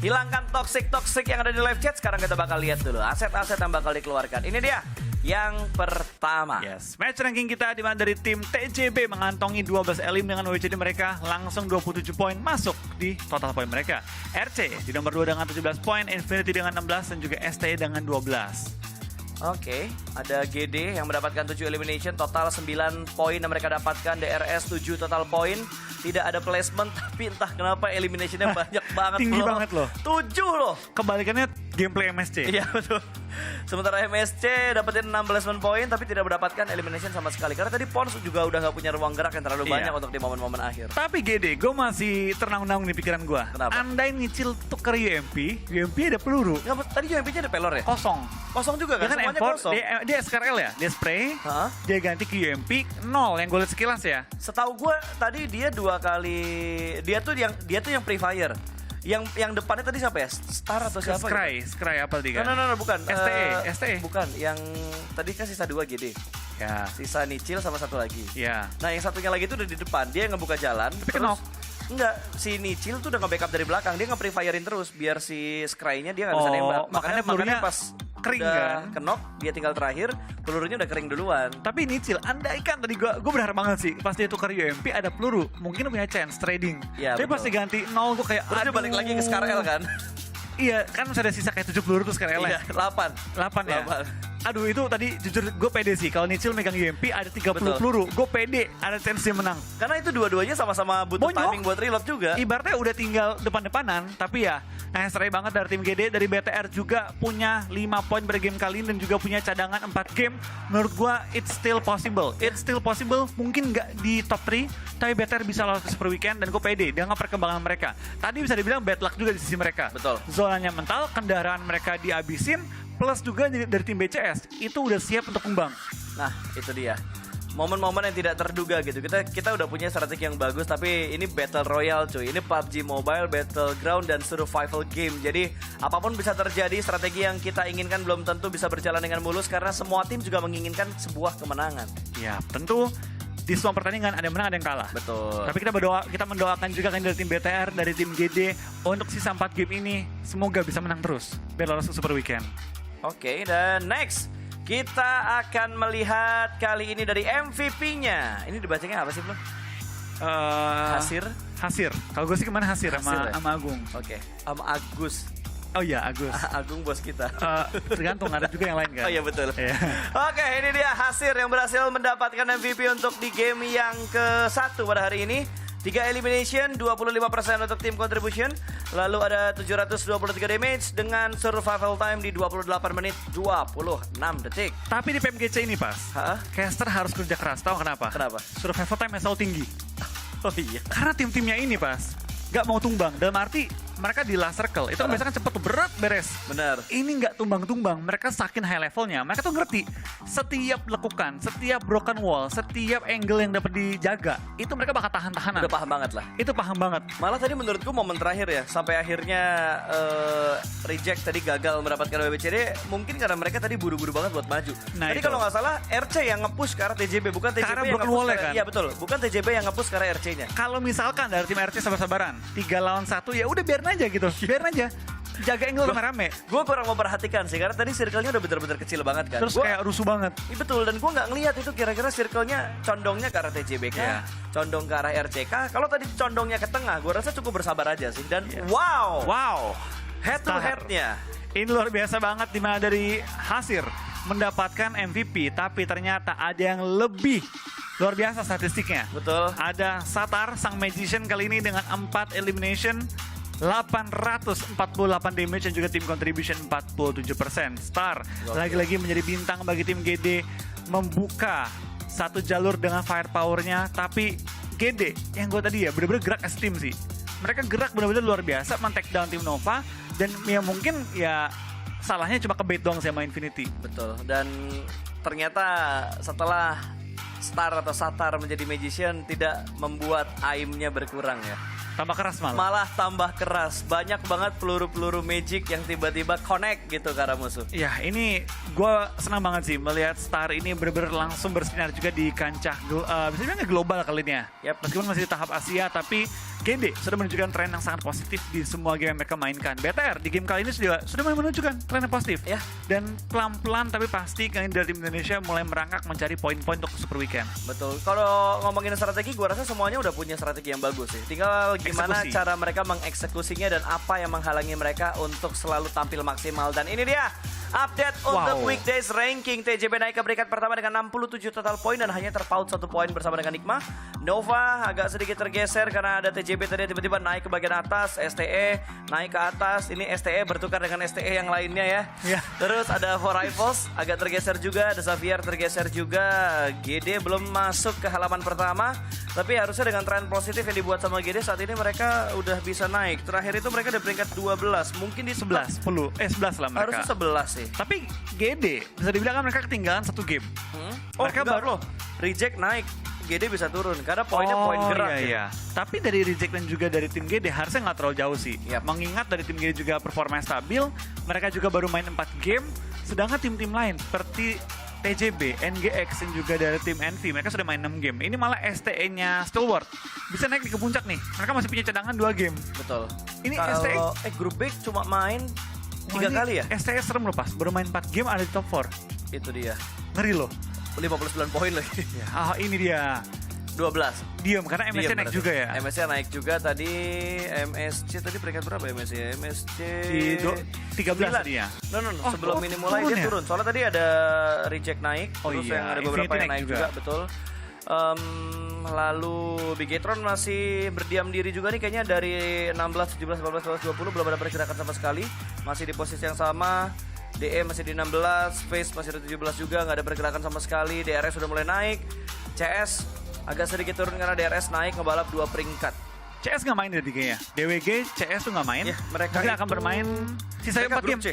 hilangkan toxic yang ada di live chat. Sekarang kita bakal lihat dulu aset-aset yang bakal dikeluarkan. Ini dia yang pertama. Yes, match ranking kita di mana dari tim TJB mengantongi 12 elim dengan WCD mereka langsung 27 poin masuk di total poin mereka. RC di nomor 2 dengan 17 poin, Infinity dengan 16 dan juga STE dengan 12. Oke, ada GD yang mendapatkan 7 elimination, total 9 poin yang mereka dapatkan. DRS 7 total poin. Tidak ada placement, tapi entah kenapa eliminationnya banyak banget. Tinggi banget loh. 7 loh. Kebalikannya gameplay MSC. Iya betul. Sementara MSC dapetin 6 placement point tapi tidak mendapatkan elimination sama sekali. Karena tadi Pons juga udah gak punya ruang gerak yang terlalu banyak untuk di momen-momen akhir. Tapi GD, gue masih ternang-nang di pikiran gue. Kenapa? Andai nyicil tuker UMP ada peluru. Nggak, tadi UMP-nya ada pelor ya? Kosong. Kosong juga kan? Dia kan Semuanya import, kosong. dia SKRL ya? Dia spray, Hah? dia ganti ke UMP, 0 yang gue liat sekilas ya. Setahu gue tadi dia 2 kali, dia tuh yang pre fire. Yang depannya tadi siapa ya? Star atau siapa? Scry apa tiga? No, bukan. STE. Bukan, yang tadi kan sisa 2 GD. Ya. Sisa Nicil sama satu lagi. Ya. Nah yang satunya lagi itu udah di depan, dia yang ngebuka jalan. Tapi kenok. Enggak, si Nicil tuh udah nge-backup dari belakang. Dia nge-pre-firein terus biar si Scry-nya dia gak bisa nembak. Makanya pas kering udah kan? kenok, dia tinggal terakhir, pelurunya udah kering duluan. Tapi Nicil, andai kan tadi gue berharap banget sih pas dia tukar UMP ada peluru, mungkin punya chance trading. Ya, tapi pas diganti 0 gue kayak terus dia balik lagi ke SKRL kan? Iya, kan masih ada sisa kayak 7 peluru tuh SKRL. Iya, 8 ya. Aduh itu tadi jujur gue pede sih. Kalau Nicil megang UMP ada 30 Betul. peluru, gue pede ada chance dia menang. Karena itu dua-duanya sama-sama butuh Bonyok. timing buat reload juga. Ibaratnya udah tinggal depan-depanan, tapi ya serai banget dari tim GD. Dari BTR juga punya 5 poin per game kali ini dan juga punya cadangan 4 game. Menurut gua it's still possible. Mungkin nggak di top 3, tapi BTR bisa lolos ke Super Weekend dan gue pede dengan perkembangan mereka. Tadi bisa dibilang bad luck juga di sisi mereka. Betul. Zonanya mental, kendaraan mereka dihabisin, plus juga dari tim BCS itu udah siap untuk kembang. Nah, itu dia. Momen-momen yang tidak terduga gitu. Kita udah punya strategi yang bagus, tapi ini Battle Royale cuy. Ini PUBG Mobile, Battleground, dan survival game. Jadi, apapun bisa terjadi, strategi yang kita inginkan belum tentu bisa berjalan dengan mulus karena semua tim juga menginginkan sebuah kemenangan. Ya, tentu di semua pertandingan ada yang menang, ada yang kalah. Betul. Tapi kita mendoakan juga kan dari tim BTR, dari tim GD untuk sisa 4 game ini semoga bisa menang terus biar lolos ke Super Weekend. Oke, dan next kita akan melihat kali ini dari MVP-nya. Ini dibacanya apa sih, Bro? Hasir. Kalau gue sih kemana Hasir ya? sama Agung. Oke, sama Agus. Oh iya, Agus. Agung bos kita. Tergantung, ada juga yang lain kan. Oh iya betul. Iya. Oke, ini dia Hasir yang berhasil mendapatkan MVP untuk di game yang ke-1 pada hari ini. 3 elimination, 25% untuk tim contribution. Lalu ada 723 damage dengan survival time di 28 menit 26 detik. Tapi di PMGC ini pas, caster harus kerja keras. Tahu kenapa? Kenapa? Survival time selalu tinggi. Oh iya. Karena tim-timnya ini pas gak mau tumbang. Dalam arti mereka di last circle itu kan biasanya kan cepet tuh, berat beres. Benar. Ini nggak tumbang-tumbang, mereka saking high levelnya. Mereka tuh ngerti setiap lekukan, setiap broken wall, setiap angle yang dapat dijaga, itu mereka bakal tahan-tahanan. Udah paham banget lah. Itu paham banget. Malah tadi menurutku momen terakhir ya, sampai akhirnya reject tadi gagal mendapatkan WBCD, mungkin karena mereka tadi buru-buru banget buat maju. Nah, tadi itu. kalau nggak salah RC yang nge-push ke arah TJB, bukan TJB Karena yang broken nge-push wall-nya ke arah, kan? iya betul, bukan TJB yang nge-push ke arah RC-nya. Kalau misalkan dari tim RC sabar-sabaran 3 lawan 1, ya udah biarin aja gitu. Biarin aja. Jaga angle rame-rame. Gue kurang memperhatikan sih, karena tadi circle-nya udah bener-bener kecil banget kan. Terus kayak rusuh banget. Iya betul, dan gue nggak ngelihat itu kira-kira circle-nya condongnya ke arah TJB kah? Condong ke arah RCK. Kalau tadi condongnya ke tengah, gue rasa cukup bersabar aja sih. Dan wow, head to head-nya. Ini luar biasa banget dimana dari Hasir mendapatkan MVP, tapi ternyata ada yang lebih luar biasa statistiknya. Betul. Ada Satar, sang magician kali ini dengan 4 elimination, 848 damage dan juga tim contribution 47%. Star lagi-lagi menjadi bintang bagi tim GD, membuka satu jalur dengan firepower-nya. Tapi GD yang gue tadi ya bener-bener gerak as tim sih. Mereka gerak bener-bener luar biasa men-take down tim Nova, dan ya mungkin ya salahnya cuma ke bait doang sama Infinity. Betul, dan ternyata setelah Star atau Satar menjadi magician tidak membuat aimnya berkurang ya. Tambah keras malah. Malah tambah keras. Banyak banget peluru-peluru magic yang tiba-tiba connect gitu ke arah musuh. Ya, ini gue senang banget sih melihat Star ini bener-bener langsung bersinar juga di kancah bisa dibilang global kali ini ya. Yap. Meskipun masih di tahap Asia, tapi GD sudah menunjukkan tren yang sangat positif di semua game yang mereka mainkan. BTR di game kali ini sudah menunjukkan tren yang positif. Ya. Dan pelan-pelan tapi pasti kalian dari tim Indonesia mulai merangkak mencari poin-poin untuk Super Weekend. Betul. Kalau ngomongin strategi, gue rasa semuanya udah punya strategi yang bagus sih. Tinggal gimana Eksekusi. cara mereka mengeksekusinya dan apa yang menghalangi mereka untuk selalu tampil maksimal. Dan ini dia update untuk weekdays ranking. TJB naik ke peringkat pertama dengan 67 total poin dan hanya terpaut 1 poin bersama dengan Nikma. Nova agak sedikit tergeser karena ada TJB tadi tiba-tiba naik ke bagian atas. STE naik ke atas. Ini STE bertukar dengan STE yang lainnya ya. Ya. Terus ada Four Rivals agak tergeser juga. Ada Xavier tergeser juga. GD belum masuk ke halaman pertama. Tapi harusnya dengan tren positif yang dibuat sama GD saat ini mereka udah bisa naik. Terakhir itu mereka di peringkat 12. Mungkin di 11 lah mereka. Harusnya 11 sih. Tapi GD bisa dibilang kan mereka ketinggalan 1 game. Oh, Mereka enggak baru- loh. Reject naik. GD bisa turun karena poinnya poin gerak. Iya. Tapi dari Reject dan juga dari tim GD harusnya nggak terlalu jauh sih. Yap. Mengingat dari tim GD juga performa stabil, mereka juga baru main 4 game, sedangkan tim-tim lain seperti TJB, NGX dan juga dari tim Envy mereka sudah main 6 game. Ini malah STE-nya Stalwart bisa naik di kepuncak nih. Mereka masih punya cadangan 2 game. Betul. Ini Kalau grup B cuma main 3 kali ya? STE serem loh pas, baru main 4 game ada di top 4. Itu dia. Ngeri loh. 59 poin lagi. Ah ini dia. 12. Diam karena MSC Diam naik berarti. juga ya. MSC naik juga tadi. MSC tadi peringkat berapa ya MSC? MSC Di 13 9. dia. No, Oh, sebelum ini mulai turun dia ya? turun. Soalnya tadi ada reject naik, Oh terus iya, yang ada beberapa Infinity yang naik naik juga, juga. betul. Lalu Bigetron masih berdiam diri juga nih kayaknya dari 16, 17, 18, 19, 20 belum ada pergerakan sama sekali. Masih di posisi yang sama. DE masih di 16, Face masih di 17 juga, nggak ada pergerakan sama sekali. DRS sudah mulai naik. CS agak sedikit turun karena DRS naik ngebalap 2 peringkat. CS nggak main dari kayaknya. DWG, CS tuh nggak main. Ya, mereka Mungkin akan itu- bermain sisa Mereka 4 grup game. C.